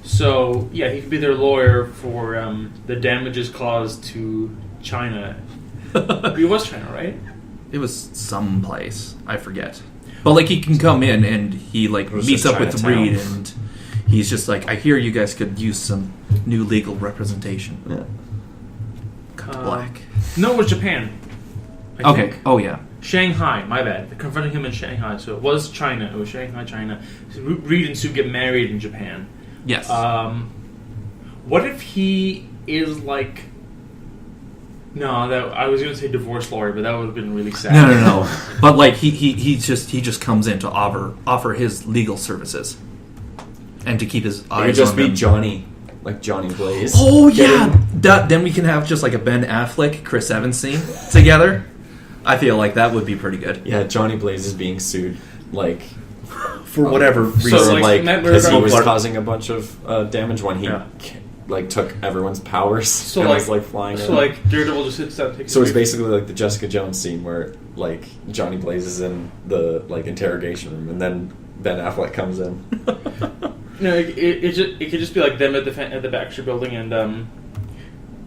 So yeah, he could be their lawyer for the damages caused to China. It was China, right? It was someplace. I forget. But like he can come in and he like meets up with Chinatown. Reed and he's just like, I hear you guys could use some new legal representation. Yeah. Cut to black. No, it was Japan. I think. Oh yeah. Shanghai, my bad. They're confronting him in Shanghai, so it was China. It was Shanghai, China. So Reed and Sue get married in Japan. Yes. What if he is like... No, I was going to say divorce lawyer, but that would have been really sad. No. But like he just comes in to offer his legal services and to keep his eyes on them. It would just be Johnny, like Johnny Blaze. Oh yeah. Then we can have just like a Ben Affleck, Chris Evans scene together. I feel like that would be pretty good. Yeah, Johnny Blaze is being sued, like for whatever reason. So, like, Matt because he Murdock- was causing a bunch of damage when he like took everyone's powers So, and like- was like flying. So in. like Daredevil just sits down, takes So it's a brief- basically like the Jessica Jones scene where like Johnny Blaze is in the like interrogation room and then Ben Affleck comes in. No, it could just be like them at the Baxter Building, and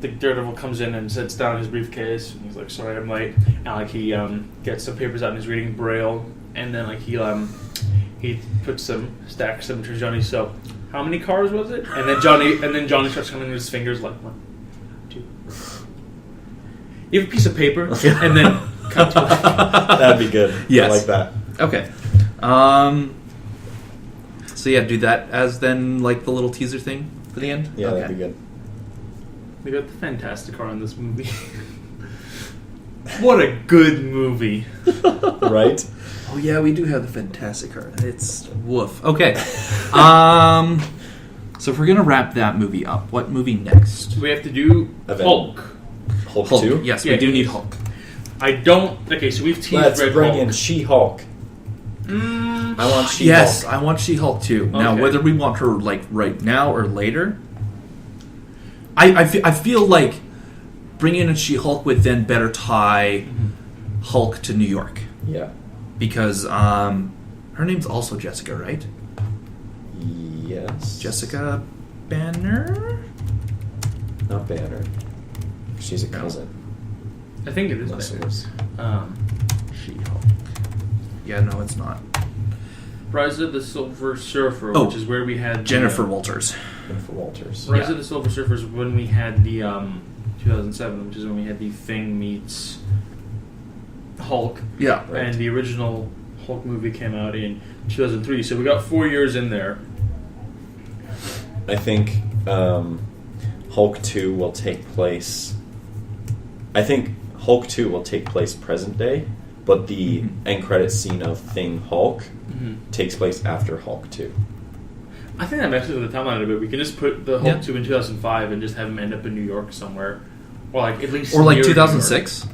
the Daredevil comes in and sits down in his briefcase, and he's like, "Sorry, I'm late." And like he gets some papers out and he's reading Braille, and then like he stacks them to Johnny. So, how many cars was it? And then Johnny starts counting with his fingers like 1, 2. You have a piece of paper, and then count to. That'd be good. Yes. I like that. Okay. So yeah, do that as then like the little teaser thing for the end. Yeah, okay. that'd be good. We got the Fantastic Car in this movie. What a good movie! Right? Oh yeah, we do have the Fantastic Car. It's woof. Okay. So if we're gonna wrap that movie up, what movie next? We have to do Event. Hulk. Hulk, Hulk. 2? Yes, Yeah, we do need yes. Hulk. I don't. Okay, so we've teased Let's Red bring Hulk. in She-Hulk. I want She-Hulk. Yes, I want She-Hulk too. Now, Okay. whether we want her like right now or later, I feel like bringing in She-Hulk would then better tie Hulk to New York Yeah. because her name's also Jessica, right? Yes. Jessica Banner. Not Banner. She's a cousin. I think it is Unless it better. was. She-Hulk. Yeah, no, it's not. Rise of the Silver Surfer, Oh, which is where we had Jennifer the, Walters. Jennifer Walters. Rise Yeah. of the Silver Surfer is when we had the 2007, which is when we had the Thing meets Hulk, Yeah. Right. and the original Hulk movie came out in 2003. So we got 4 years in there. I think Hulk 2 will take place... I think Hulk 2 will take place present day, but the end credit scene of Thing Hulk takes place after Hulk 2. I think that messes with the timeline a bit. We can just put the Hulk Yeah. 2 in 2005 and just have him end up in New York somewhere, or like at least Or like near New York. 2006.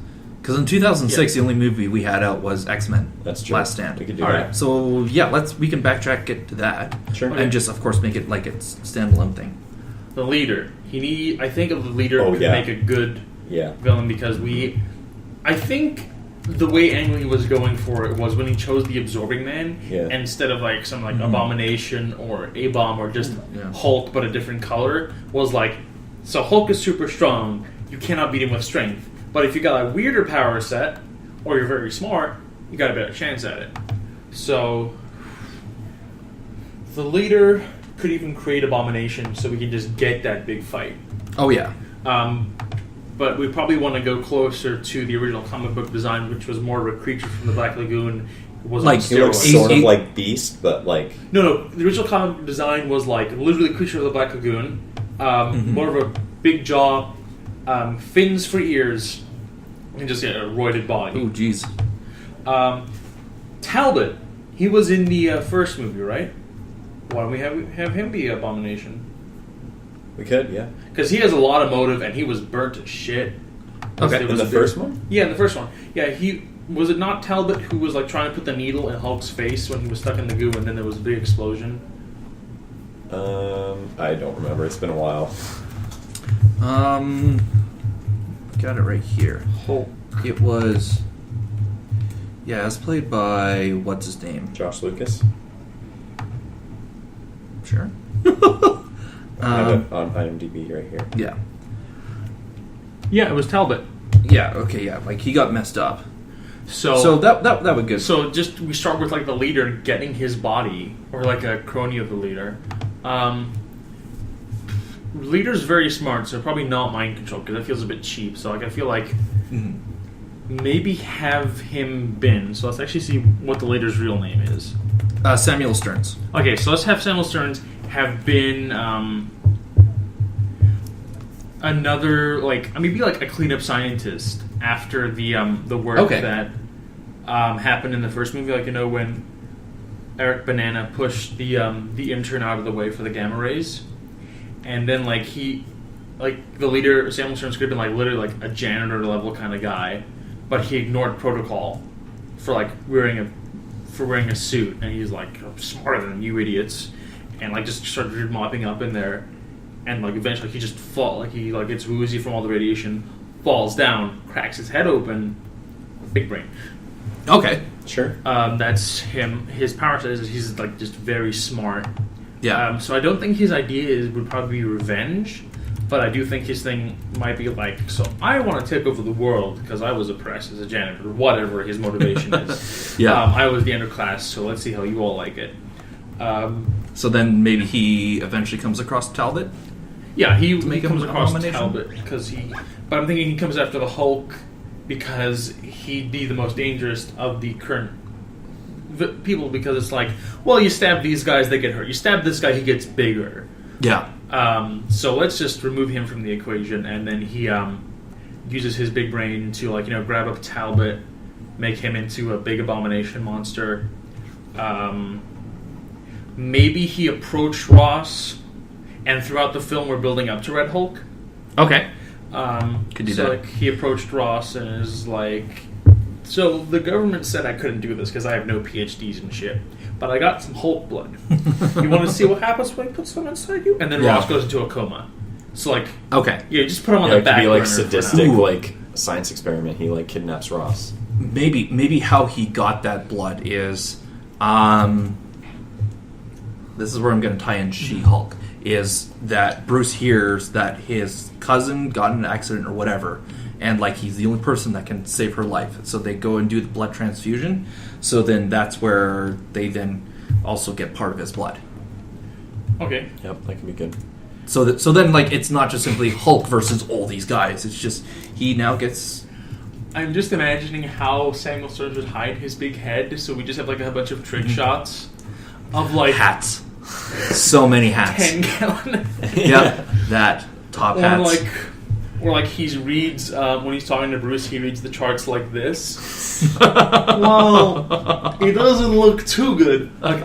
Because in 2006, the only movie we had out was X-Men. That's true. Last Stand. We could do All that. right. So yeah, we can backtrack it to that, Sure. and just of course make it like it's standalone thing. The leader. I think of the leader Oh, could yeah. make a good Yeah. villain because I think the way Ang Lee was going for it was when he chose the Absorbing Man Yeah. instead of like some like Abomination or A-Bomb or just Yeah. Hulk but a different color was like, so Hulk is super strong, you cannot beat him with strength, but if you got a weirder power set or you're very smart, you got a better chance at it. So the leader could even create Abomination so we can just get that big fight. Oh yeah, But we probably want to go closer to the original comic book design, which was more of a creature from the Black Lagoon. It was Like, on He looks steroids. sort of Eight- like Beast, but like... No. The original comic design was like literally creature of the Black Lagoon, more of a big jaw, fins for ears, and just a roided body. oh jeez. Talbot, he was in the first movie, right? Why don't we have him be Abomination? We could, yeah. Because he has a lot of motive, and he was burnt to shit. Okay. There In was the a big- first one? Yeah, in the first one. Yeah, was it not Talbot who was like trying to put the needle in Hulk's face when he was stuck in the goo, and then there was a big explosion? I don't remember. It's been a while. Got it right here. Hulk. It was. Yeah, it was played by what's his name? Josh Lucas. Sure. I have it on IMDb right here. Yeah. Yeah, it was Talbot. Yeah. Okay. Yeah. Like he got messed up. So, So that would good. so just we start with like the leader getting his body, or like a crony of the leader. Leader's very smart, so probably not mind control because that feels a bit cheap. So like I feel like maybe have him been. So let's actually see what the leader's real name is. Samuel Stearns. Okay, so let's have Samuel Stearns have been another maybe like a cleanup scientist after the work Okay. that happened in the first movie. Like when Eric Banana pushed the intern out of the way for the gamma rays, and then the leader Samuel Stearns could have been literally a janitor level kind of guy, but he ignored protocol for wearing a for wearing a suit, and he's like, I'm smarter than you idiots, and like just started mopping up in there, and like eventually he just he gets woozy from all the radiation, falls down, cracks his head open, big brain. Okay. Sure. That's him. His power set is he's like just very smart. Yeah. So I don't think his idea would probably be revenge, but I do think his thing might be like, so I want to take over the world because I was oppressed as a janitor, whatever his motivation is. Yeah. I was the underclass, so let's see how you all like it. So then maybe he eventually comes across Talbot? Yeah, he make comes him across abomination? Talbot but I'm thinking he comes after the Hulk because he'd be the most dangerous of the current people, because it's like, well, you stab these guys, they get hurt. You stab this guy, he gets bigger. Yeah. So let's just remove him from the equation, and then he uses his big brain to grab up Talbot, make him into a big abomination monster. Maybe he approached Ross, and throughout the film we're building up to Red Hulk. Okay. Could do that. Like, he approached Ross and is like, so the government said I couldn't do this because I have no PhDs and shit, but I got some Hulk blood. You want to see what happens when I put some inside you? And then Ross goes into a coma. So like, okay, yeah, just put him on the back burner. It could be like sadistic, Ooh. like science experiment. He like kidnaps Ross. Maybe how he got that blood is, this is where I'm going to tie in She-Hulk, is that Bruce hears that his cousin got in an accident or whatever, and like he's the only person that can save her life. So they go and do the blood transfusion. So then that's where they then also get part of his blood. Okay. Yep, that could be good. So then like it's not just simply Hulk versus all these guys. It's just he now gets. I'm just imagining how Samuel Stearns would hide his big head, so we just have like a bunch of trick shots of like Hats. So many hats. 10-gallon. Yep, that top hats. Or like he reads when he's talking to Bruce, he reads the charts like this. Well, it doesn't look too good. Like,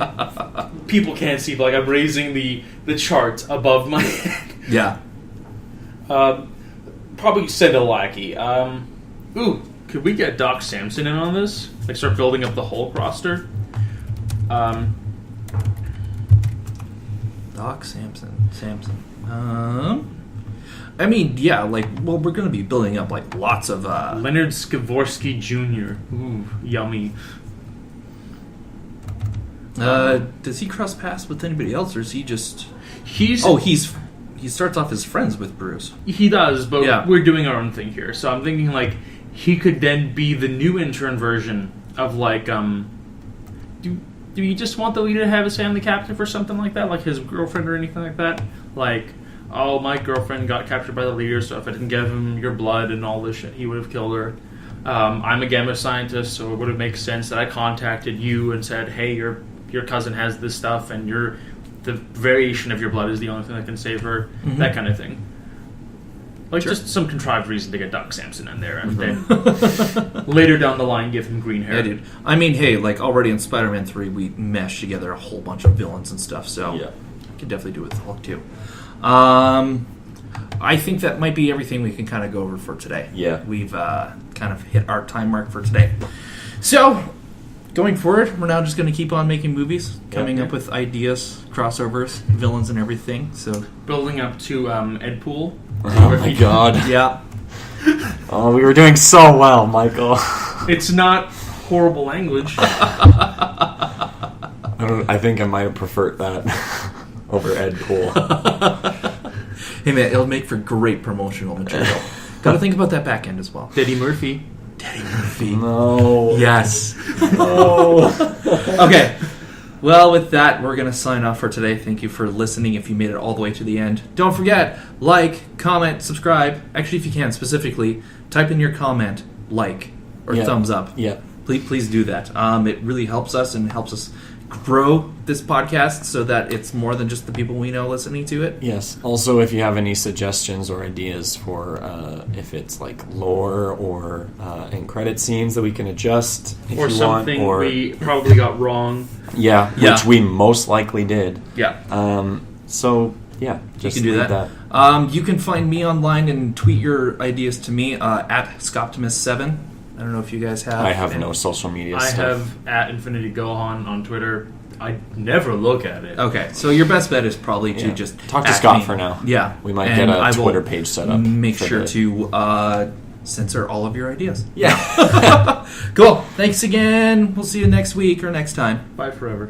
people can't see, but like I'm raising the chart above my head. Yeah. Probably send a lackey. Could we get Doc Samson in on this? Like start building up the Hulk roster. Doc Samson. I mean, yeah, like, well, we're going to be building up, like, lots of, Leonard Skavorsky Jr. Ooh, yummy. Does he cross paths with anybody else, or is he just... he starts off as friends with Bruce. He does, but yeah. We're doing our own thing here. So I'm thinking, like, he could then be the new intern version of, like, do you just want the leader to have his family captive or something like that? Like his girlfriend or anything like that? Like, oh, my girlfriend got captured by the leader, so if I didn't give him your blood and all this shit, he would have killed her. I'm a gamma scientist, so it would have made sense that I contacted you and said, hey, your cousin has this stuff, and the variation of your blood is the only thing that can save her. Mm-hmm. That kind of thing. Like, sure. Just some contrived reason to get Doc Samson in there, and then later down the line give him green hair. Yeah, dude. I mean, hey, like, already in Spider-Man 3, we meshed together a whole bunch of villains and stuff, so yeah. I could definitely do it with Hulk, too. I think that might be everything we can kind of go over for today. Yeah. We've kind of hit our time mark for today. So, going forward, we're now just going to keep on making movies, coming up with ideas, crossovers, villains, and everything. So building up to Edpool. Oh my god. Yeah. Oh, we were doing so well, Michael. It's not horrible language. I think I might have preferred that over Edpool. Hey man, it'll make for great promotional material. Got to think about that back end as well. Eddie Murphy. No. Yes. No. Okay. Well, with that, we're going to sign off for today. Thank you for listening if you made it all the way to the end. Don't forget, like, comment, subscribe. Actually, if you can, specifically, type in your comment, like, or thumbs up. Yeah. Please do that. It really helps us and helps us grow this podcast so that it's more than just the people we know listening to it. Yes. Also, if you have any suggestions or ideas for if it's like lore or end credit scenes that we can adjust if or you something want, or we probably got wrong. Yeah, which we most likely did. Yeah. So yeah, just you can do leave that. You can find me online and tweet your ideas to me at Scoptimus7. I don't know if you guys have. I have no social media I stuff. have at Infinity Gohan on Twitter. I never look at it. Okay, so your best bet is probably to just talk to at Scott me. for now. Yeah, We might and get a I will Twitter page set up. Make for sure the- to censor all of your ideas. Yeah. Cool. Thanks again. We'll see you next week or next time. Bye forever.